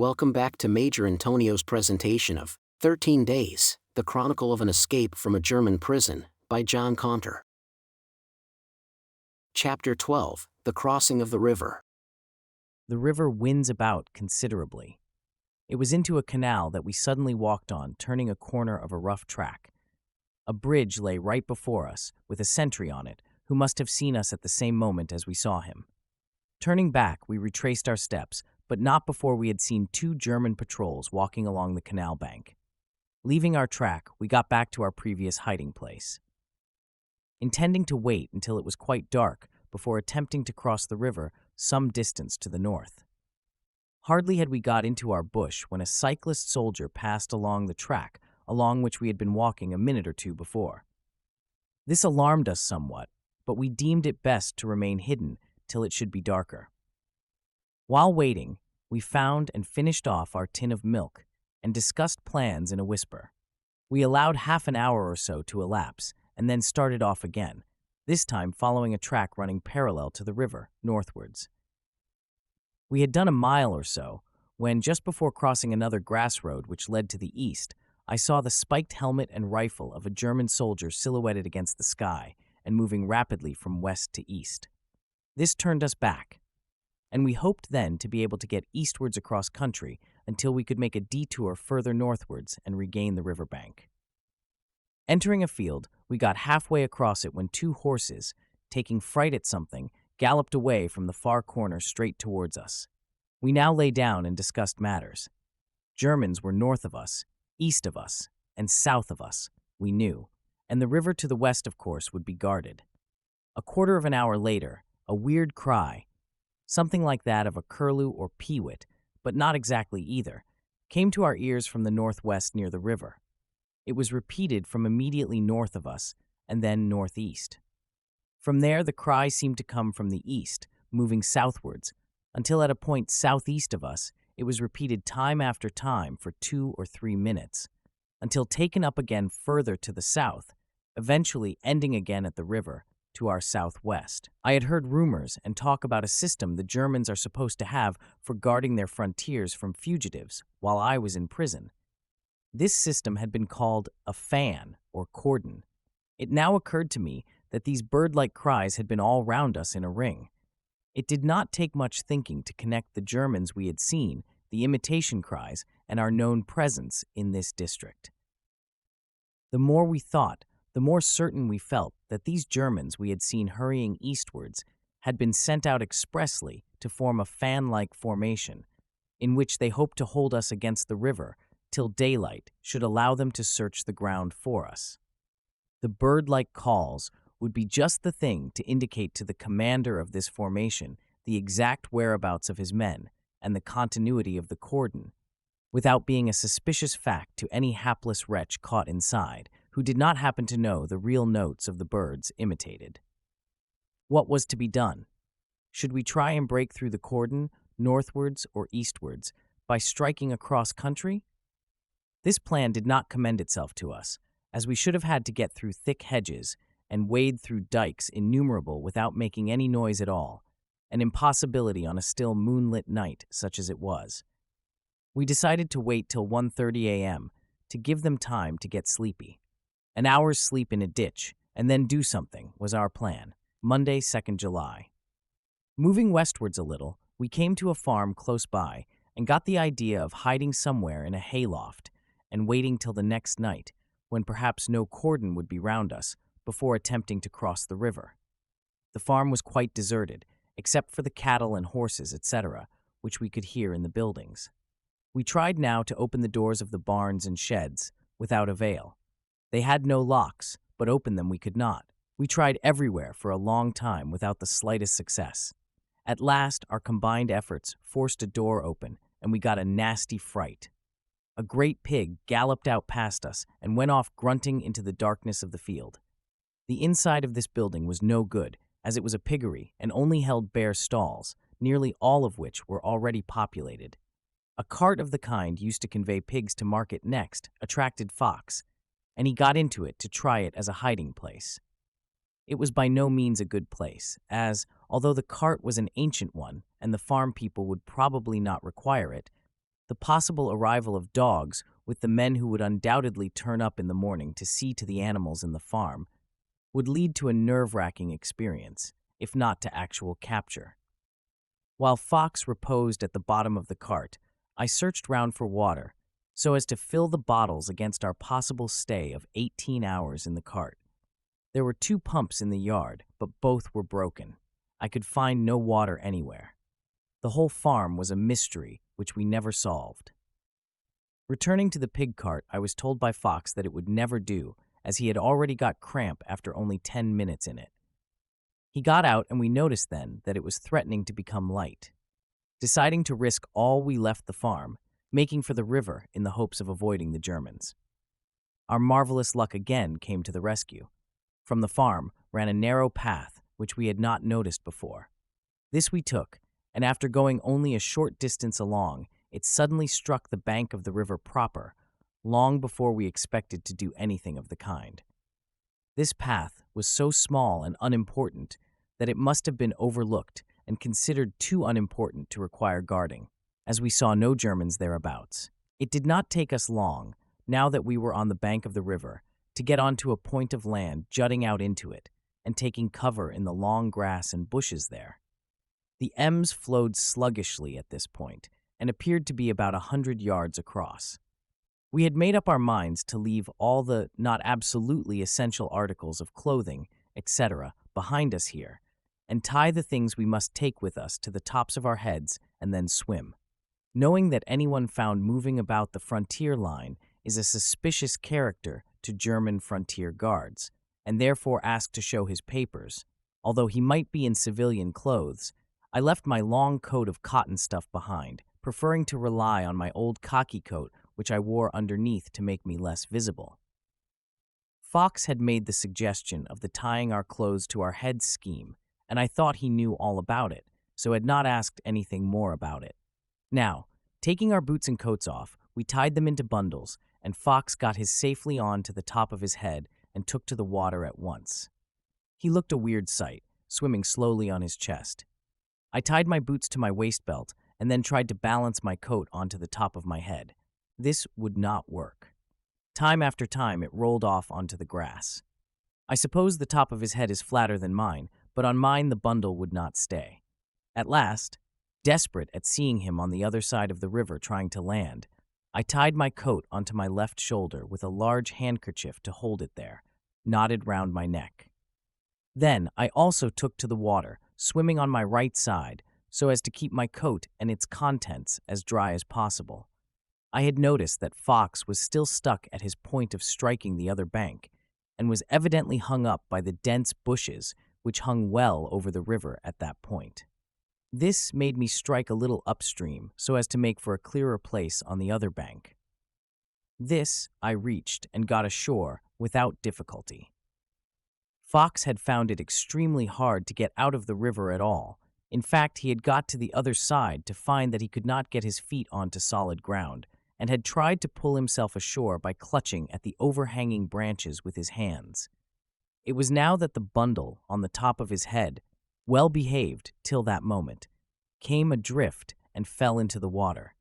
Welcome back to Major Intonio's presentation of 13 Days, The Chronicle of an Escape from a German Prison, by John Caunter. Chapter 12, The Crossing of the River. The river winds about considerably. It was into a canal that we suddenly walked on, turning a corner of a rough track. A bridge lay right before us, with a sentry on it, who must have seen us at the same moment as we saw him. Turning back, we retraced our steps, but not before we had seen 2 German patrols walking along the canal bank. Leaving our track, we got back to our previous hiding place. Intending to wait until it was quite dark before attempting to cross the river some distance to the north. Hardly had we got into our bush when a cyclist soldier passed along the track along which we had been walking a minute or two before. This alarmed us somewhat, but we deemed it best to remain hidden till it should be darker. While waiting, we found and finished off our tin of milk and discussed plans in a whisper. We allowed half an hour or so to elapse and then started off again, this time following a track running parallel to the river, northwards. We had done a mile or so when, just before crossing another grass road which led to the east, I saw the spiked helmet and rifle of a German soldier silhouetted against the sky and moving rapidly from west to east. This turned us back, and we hoped then to be able to get eastwards across country until we could make a detour further northwards and regain the riverbank. Entering a field, we got halfway across it when 2 horses, taking fright at something, galloped away from the far corner straight towards us. We now lay down and discussed matters. Germans were north of us, east of us, and south of us, we knew, and the river to the west, of course, would be guarded. A quarter of an hour later, a weird cry, something like that of a curlew or peewit, but not exactly either, came to our ears from the northwest near the river. It was repeated from immediately north of us, and then northeast. From there, the cry seemed to come from the east, moving southwards, until at a point southeast of us, it was repeated time after time for 2 or 3 minutes, until taken up again further to the south, eventually ending again at the river, to our southwest. I had heard rumors and talk about a system the Germans are supposed to have for guarding their frontiers from fugitives while I was in prison. This system had been called a fan or cordon. It now occurred to me that these bird-like cries had been all round us in a ring. It did not take much thinking to connect the Germans we had seen, the imitation cries, and our known presence in this district. The more we thought, the more certain we felt that these Germans we had seen hurrying eastwards had been sent out expressly to form a fan-like formation, in which they hoped to hold us against the river till daylight should allow them to search the ground for us. The bird-like calls would be just the thing to indicate to the commander of this formation the exact whereabouts of his men and the continuity of the cordon, without being a suspicious fact to any hapless wretch caught inside, who did not happen to know the real notes of the birds imitated. What was to be done? Should we try and break through the cordon, northwards or eastwards, by striking across country? This plan did not commend itself to us, as we should have had to get through thick hedges and wade through dikes innumerable without making any noise at all, an impossibility on a still moonlit night such as it was. We decided to wait till 1:30 a.m. to give them time to get sleepy. An hour's sleep in a ditch, and then do something, was our plan. Monday, 2nd July. Moving westwards a little, we came to a farm close by and got the idea of hiding somewhere in a hayloft and waiting till the next night, when perhaps no cordon would be round us, before attempting to cross the river. The farm was quite deserted, except for the cattle and horses, etc., which we could hear in the buildings. We tried now to open the doors of the barns and sheds, without avail. They had no locks, but open them we could not. We tried everywhere for a long time without the slightest success. At last, our combined efforts forced a door open, and we got a nasty fright. A great pig galloped out past us and went off grunting into the darkness of the field. The inside of this building was no good, as it was a piggery and only held bare stalls, nearly all of which were already populated. A cart of the kind used to convey pigs to market next attracted Fox, and he got into it to try it as a hiding place. It was by no means a good place, as, although the cart was an ancient one and the farm people would probably not require it, the possible arrival of dogs with the men who would undoubtedly turn up in the morning to see to the animals in the farm would lead to a nerve-wracking experience, if not to actual capture. While Fox reposed at the bottom of the cart, I searched round for water so as to fill the bottles against our possible stay of 18 hours in the cart. There were 2 pumps in the yard, but both were broken. I could find no water anywhere. The whole farm was a mystery which we never solved. Returning to the pig cart, I was told by Fox that it would never do, as he had already got cramp after only 10 minutes in it. He got out, and we noticed then that it was threatening to become light. Deciding to risk all, we left the farm, making for the river in the hopes of avoiding the Germans. Our marvelous luck again came to the rescue. From the farm ran a narrow path which we had not noticed before. This we took, and after going only a short distance along, it suddenly struck the bank of the river proper, long before we expected to do anything of the kind. This path was so small and unimportant that it must have been overlooked and considered too unimportant to require guarding, as we saw no Germans thereabouts. It did not take us long, now that we were on the bank of the river, to get onto a point of land jutting out into it and taking cover in the long grass and bushes there. The Ems flowed sluggishly at this point and appeared to be about 100 yards across. We had made up our minds to leave all the not absolutely essential articles of clothing, etc., behind us here, and tie the things we must take with us to the tops of our heads and then swim. Knowing that anyone found moving about the frontier line is a suspicious character to German frontier guards, and therefore asked to show his papers, although he might be in civilian clothes, I left my long coat of cotton stuff behind, preferring to rely on my old khaki coat which I wore underneath to make me less visible. Fox had made the suggestion of the tying our clothes to our heads scheme, and I thought he knew all about it, so had not asked anything more about it. Now, taking our boots and coats off, we tied them into bundles, and Fox got his safely on to the top of his head and took to the water at once. He looked a weird sight, swimming slowly on his chest. I tied my boots to my waist belt and then tried to balance my coat onto the top of my head. This would not work. Time after time, it rolled off onto the grass. I suppose the top of his head is flatter than mine, but on mine the bundle would not stay. At last, desperate at seeing him on the other side of the river trying to land, I tied my coat onto my left shoulder with a large handkerchief to hold it there, knotted round my neck. Then I also took to the water, swimming on my right side, so as to keep my coat and its contents as dry as possible. I had noticed that Fox was still stuck at his point of striking the other bank, and was evidently hung up by the dense bushes which hung well over the river at that point. This made me strike a little upstream so as to make for a clearer place on the other bank. This I reached and got ashore without difficulty. Fox had found it extremely hard to get out of the river at all. In fact, he had got to the other side to find that he could not get his feet onto solid ground, and had tried to pull himself ashore by clutching at the overhanging branches with his hands. It was now that the bundle on the top of his head, well behaved till that moment, came adrift and fell into the water,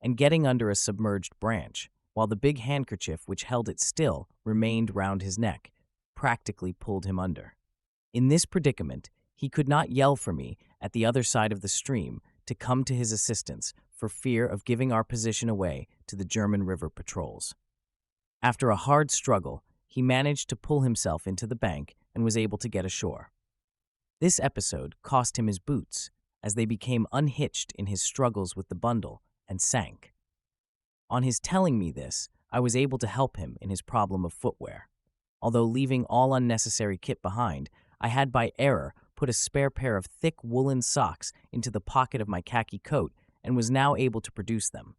and getting under a submerged branch, while the big handkerchief which held it still remained round his neck, practically pulled him under. In this predicament, he could not yell for me at the other side of the stream to come to his assistance for fear of giving our position away to the German river patrols. After a hard struggle, he managed to pull himself into the bank and was able to get ashore. This episode cost him his boots, as they became unhitched in his struggles with the bundle and sank. On his telling me this, I was able to help him in his problem of footwear. Although leaving all unnecessary kit behind, I had by error put a spare pair of thick woolen socks into the pocket of my khaki coat and was now able to produce them.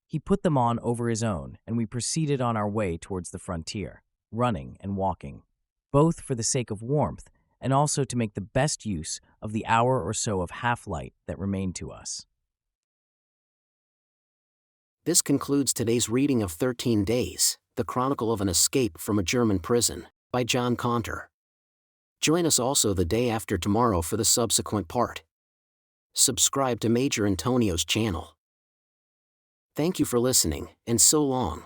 He put them on over his own, and we proceeded on our way towards the frontier, running and walking, both for the sake of warmth and also to make the best use of the hour or so of half-light that remained to us. This concludes today's reading of 13 Days, The Chronicle of an Escape from a German Prison, by John Caunter. Join us also the day after tomorrow for the subsequent part. Subscribe to Major Intonio's channel. Thank you for listening, and so long.